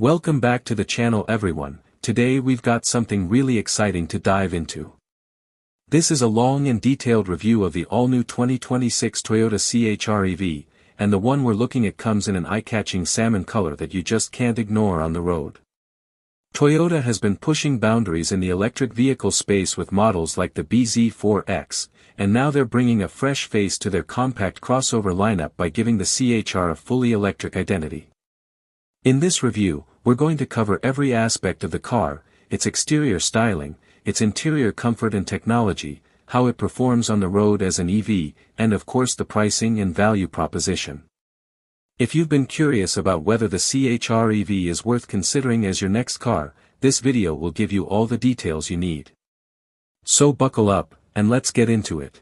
Welcome back to the channel everyone. Today we've got something really exciting to dive into. This is a long and detailed review of the all-new 2026 Toyota CHR EV, and the one we're looking at comes in an eye-catching salmon color that you just can't ignore on the road. Toyota has been pushing boundaries in the electric vehicle space with models like the BZ4X, and now they're bringing a fresh face to their compact crossover lineup by giving the CHR a fully electric identity. In this review, we're going to cover every aspect of the car, its exterior styling, its interior comfort and technology, how it performs on the road as an EV, and of course the pricing and value proposition. If you've been curious about whether the CHR EV is worth considering as your next car, this video will give you all the details you need. So buckle up, and let's get into it.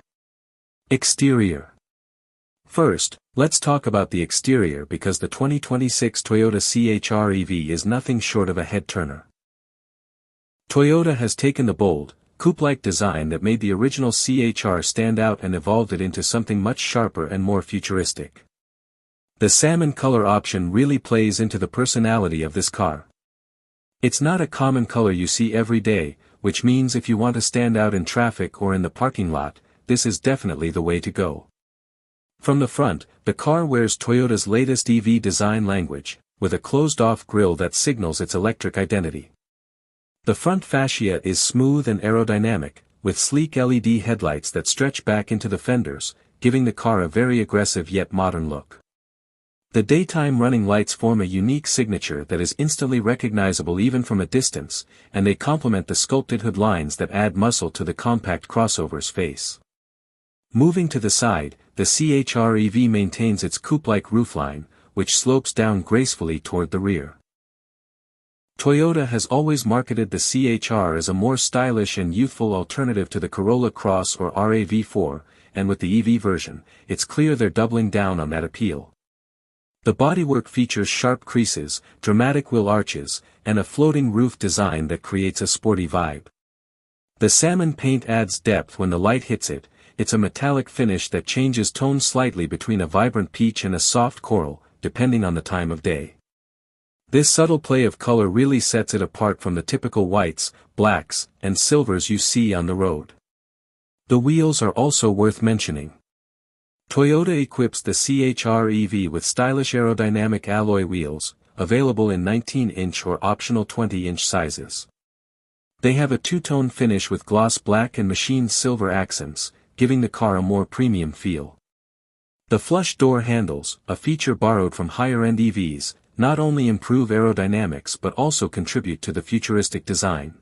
Exterior. First, let's talk about the exterior because the 2026 Toyota CHR EV is nothing short of a head-turner. Toyota has taken the bold, coupe-like design that made the original CHR stand out and evolved it into something much sharper and more futuristic. The salmon color option really plays into the personality of this car. It's not a common color you see every day, which means if you want to stand out in traffic or in the parking lot, this is definitely the way to go. From the front, the car wears Toyota's latest EV design language, with a closed-off grille that signals its electric identity. The front fascia is smooth and aerodynamic, with sleek LED headlights that stretch back into the fenders, giving the car a very aggressive yet modern look. The daytime running lights form a unique signature that is instantly recognizable even from a distance, and they complement the sculpted hood lines that add muscle to the compact crossover's face. Moving to the side, the CHR EV maintains its coupe-like roofline, which slopes down gracefully toward the rear. Toyota has always marketed the CHR as a more stylish and youthful alternative to the Corolla Cross or RAV4, and with the EV version, it's clear they're doubling down on that appeal. The bodywork features sharp creases, dramatic wheel arches, and a floating roof design that creates a sporty vibe. The salmon paint adds depth when the light hits it. It's a metallic finish that changes tone slightly between a vibrant peach and a soft coral, depending on the time of day. This subtle play of color really sets it apart from the typical whites, blacks, and silvers you see on the road. The wheels are also worth mentioning. Toyota equips the CHR EV with stylish aerodynamic alloy wheels, available in 19-inch or optional 20-inch sizes. They have a two-tone finish with gloss black and machined silver accents, giving the car a more premium feel. The flush door handles, a feature borrowed from higher-end EVs, not only improve aerodynamics but also contribute to the futuristic design.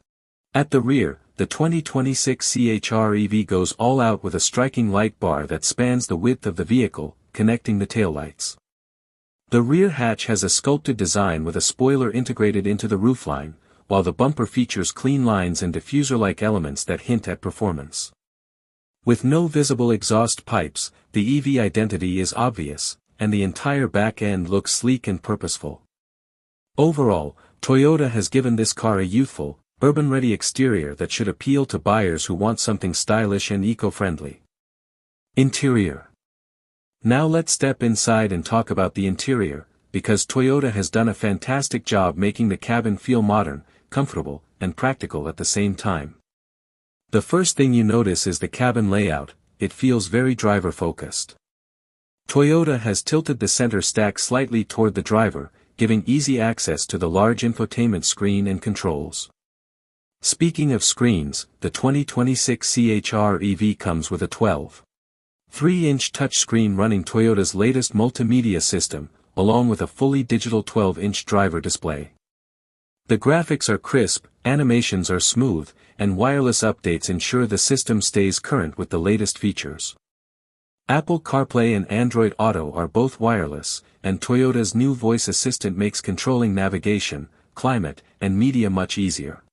At the rear, the 2026 CHR EV goes all out with a striking light bar that spans the width of the vehicle, connecting the taillights. The rear hatch has a sculpted design with a spoiler integrated into the roofline, while the bumper features clean lines and diffuser-like elements that hint at performance. With no visible exhaust pipes, the EV identity is obvious, and the entire back end looks sleek and purposeful. Overall, Toyota has given this car a youthful, urban-ready exterior that should appeal to buyers who want something stylish and eco-friendly. Interior. Now let's step inside and talk about the interior, because Toyota has done a fantastic job making the cabin feel modern, comfortable, and practical at the same time. The first thing you notice is the cabin layout. It feels very driver-focused. Toyota has tilted the center stack slightly toward the driver, giving easy access to the large infotainment screen and controls. Speaking of screens, the 2026 CHR EV comes with a 12.3-inch touchscreen running Toyota's latest multimedia system, along with a fully digital 12-inch driver display. The graphics are crisp, animations are smooth, and wireless updates ensure the system stays current with the latest features. Apple CarPlay and Android Auto are both wireless, and Toyota's new voice assistant makes controlling navigation, climate, and media much easier.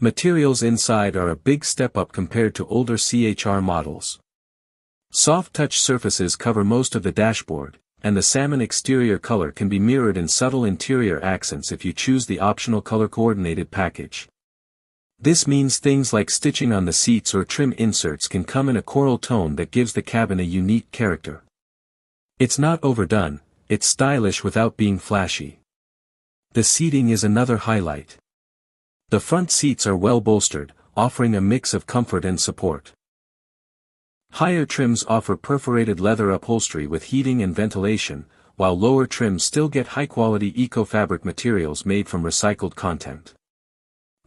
Materials inside are a big step up compared to older CHR models. Soft touch surfaces cover most of the dashboard, and the salmon exterior color can be mirrored in subtle interior accents if you choose the optional color-coordinated package. This means things like stitching on the seats or trim inserts can come in a coral tone that gives the cabin a unique character. It's not overdone, it's stylish without being flashy. The seating is another highlight. The front seats are well bolstered, offering a mix of comfort and support. Higher trims offer perforated leather upholstery with heating and ventilation, while lower trims still get high-quality eco-fabric materials made from recycled content.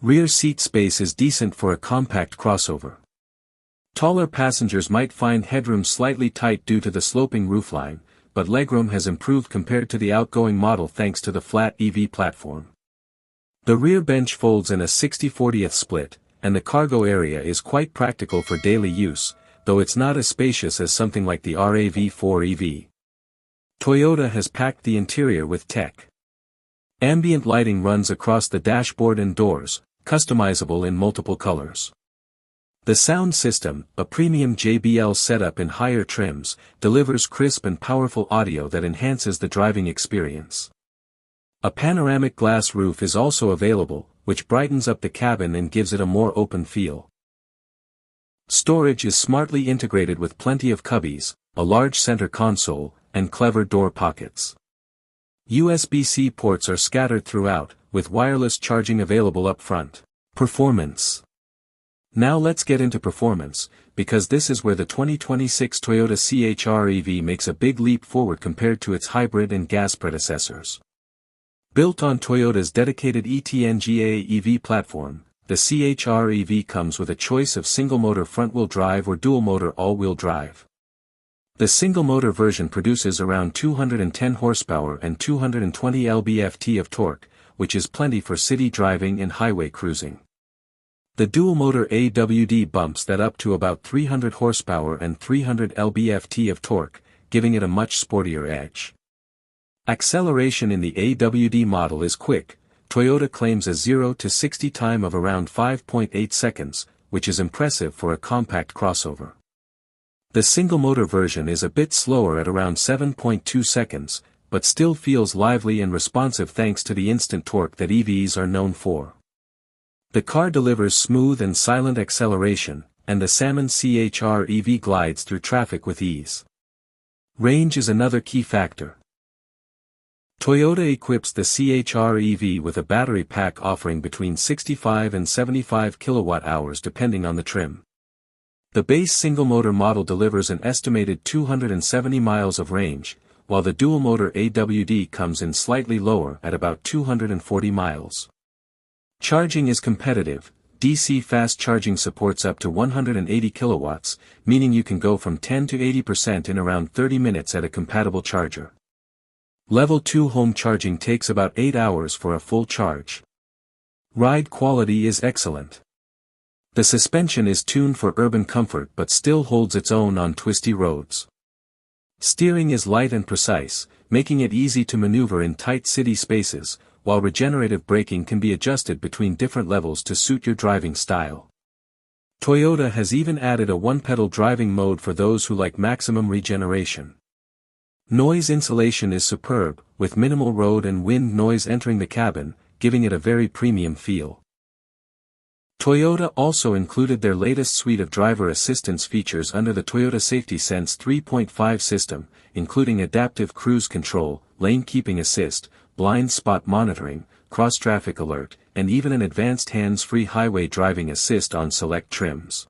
Rear seat space is decent for a compact crossover. Taller passengers might find headroom slightly tight due to the sloping roofline, but legroom has improved compared to the outgoing model thanks to the flat EV platform. The rear bench folds in a 60/40 split, and the cargo area is quite practical for daily use, though it's not as spacious as something like the RAV4 EV. Toyota has packed the interior with tech. Ambient lighting runs across the dashboard and doors, customizable in multiple colors. The sound system, a premium JBL setup in higher trims, delivers crisp and powerful audio that enhances the driving experience. A panoramic glass roof is also available, which brightens up the cabin and gives it a more open feel. Storage is smartly integrated with plenty of cubbies, a large center console, and clever door pockets. USB-C ports are scattered throughout, with wireless charging available up front. Performance. Now let's get into performance, because this is where the 2026 Toyota CHR EV makes a big leap forward compared to its hybrid and gas predecessors. Built on Toyota's dedicated ETNGA EV platform, the CHR EV comes with a choice of single-motor front-wheel drive or dual-motor all-wheel drive. The single-motor version produces around 210 horsepower and 220 lb-ft of torque, which is plenty for city driving and highway cruising. The dual-motor AWD bumps that up to about 300 horsepower and 300 lb-ft of torque, giving it a much sportier edge. Acceleration in the AWD model is quick. Toyota claims a 0 to 60 time of around 5.8 seconds, which is impressive for a compact crossover. The single-motor version is a bit slower at around 7.2 seconds, but still feels lively and responsive thanks to the instant torque that EVs are known for. The car delivers smooth and silent acceleration, and the Salmon CHR EV glides through traffic with ease. Range is another key factor. Toyota equips the CHR EV with a battery pack offering between 65 and 75 kWh depending on the trim. The base single-motor model delivers an estimated 270 miles of range, while the dual-motor AWD comes in slightly lower at about 240 miles. Charging is competitive. DC fast charging supports up to 180 kilowatts, meaning you can go from 10 to 80% in around 30 minutes at a compatible charger. Level 2 home charging takes about 8 hours for a full charge. Ride quality is excellent. The suspension is tuned for urban comfort but still holds its own on twisty roads. Steering is light and precise, making it easy to maneuver in tight city spaces, while regenerative braking can be adjusted between different levels to suit your driving style. Toyota has even added a one-pedal driving mode for those who like maximum regeneration. Noise insulation is superb, with minimal road and wind noise entering the cabin, giving it a very premium feel. Toyota also included their latest suite of driver assistance features under the Toyota Safety Sense 3.5 system, including adaptive cruise control, lane keeping assist, blind spot monitoring, cross-traffic alert, and even an advanced hands-free highway driving assist on select trims.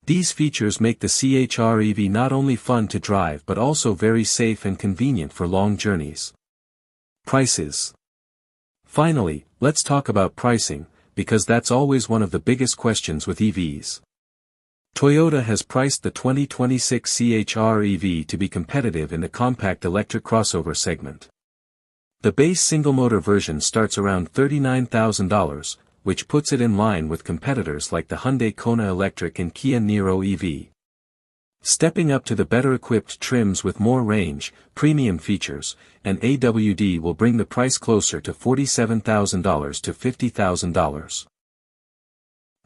These features make the CHR EV not only fun to drive but also very safe and convenient for long journeys. Prices. Finally, let's talk about pricing, because that's always one of the biggest questions with EVs. Toyota has priced the 2026 CHR EV to be competitive in the compact electric crossover segment. The base single-motor version starts around $39,000, which puts it in line with competitors like the Hyundai Kona Electric and Kia Niro EV. Stepping up to the better-equipped trims with more range, premium features, and AWD will bring the price closer to $47,000 to $50,000.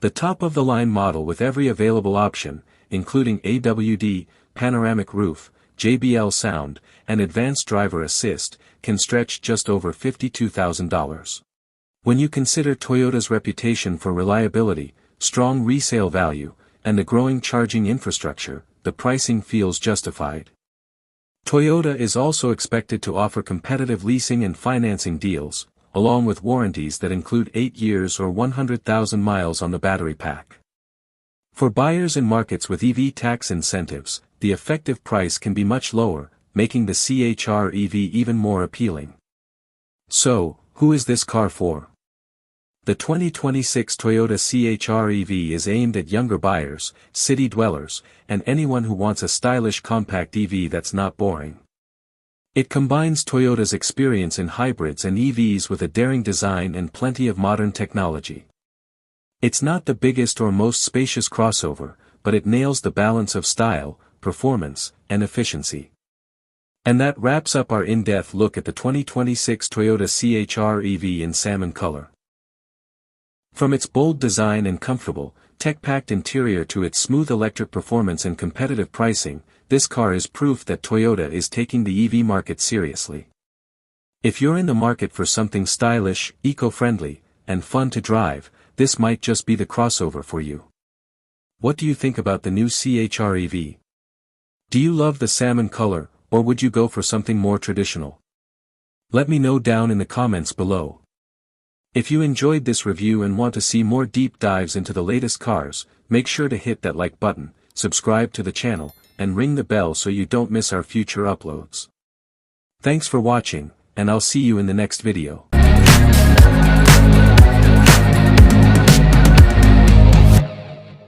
The top-of-the-line model with every available option, including AWD, panoramic roof, JBL sound, and advanced driver assist, can stretch just over $52,000. When you consider Toyota's reputation for reliability, strong resale value, and the growing charging infrastructure, the pricing feels justified. Toyota is also expected to offer competitive leasing and financing deals, along with warranties that include 8 years or 100,000 miles on the battery pack. For buyers in markets with EV tax incentives, the effective price can be much lower, making the CHR-EV even more appealing. So, who is this car for? The 2026 Toyota CHR-EV is aimed at younger buyers, city dwellers, and anyone who wants a stylish compact EV that's not boring. It combines Toyota's experience in hybrids and EVs with a daring design and plenty of modern technology. It's not the biggest or most spacious crossover, but it nails the balance of style, performance, and efficiency. And that wraps up our in-depth look at the 2026 Toyota CHR-EV in salmon color. From its bold design and comfortable, tech-packed interior to its smooth electric performance and competitive pricing, this car is proof that Toyota is taking the EV market seriously. If you're in the market for something stylish, eco-friendly, and fun to drive, this might just be the crossover for you. What do you think about the new CHR-EV? Do you love the salmon color, or would you go for something more traditional? Let me know down in the comments below. If you enjoyed this review and want to see more deep dives into the latest cars, make sure to hit that like button, subscribe to the channel, and ring the bell so you don't miss our future uploads. Thanks for watching, and I'll see you in the next video.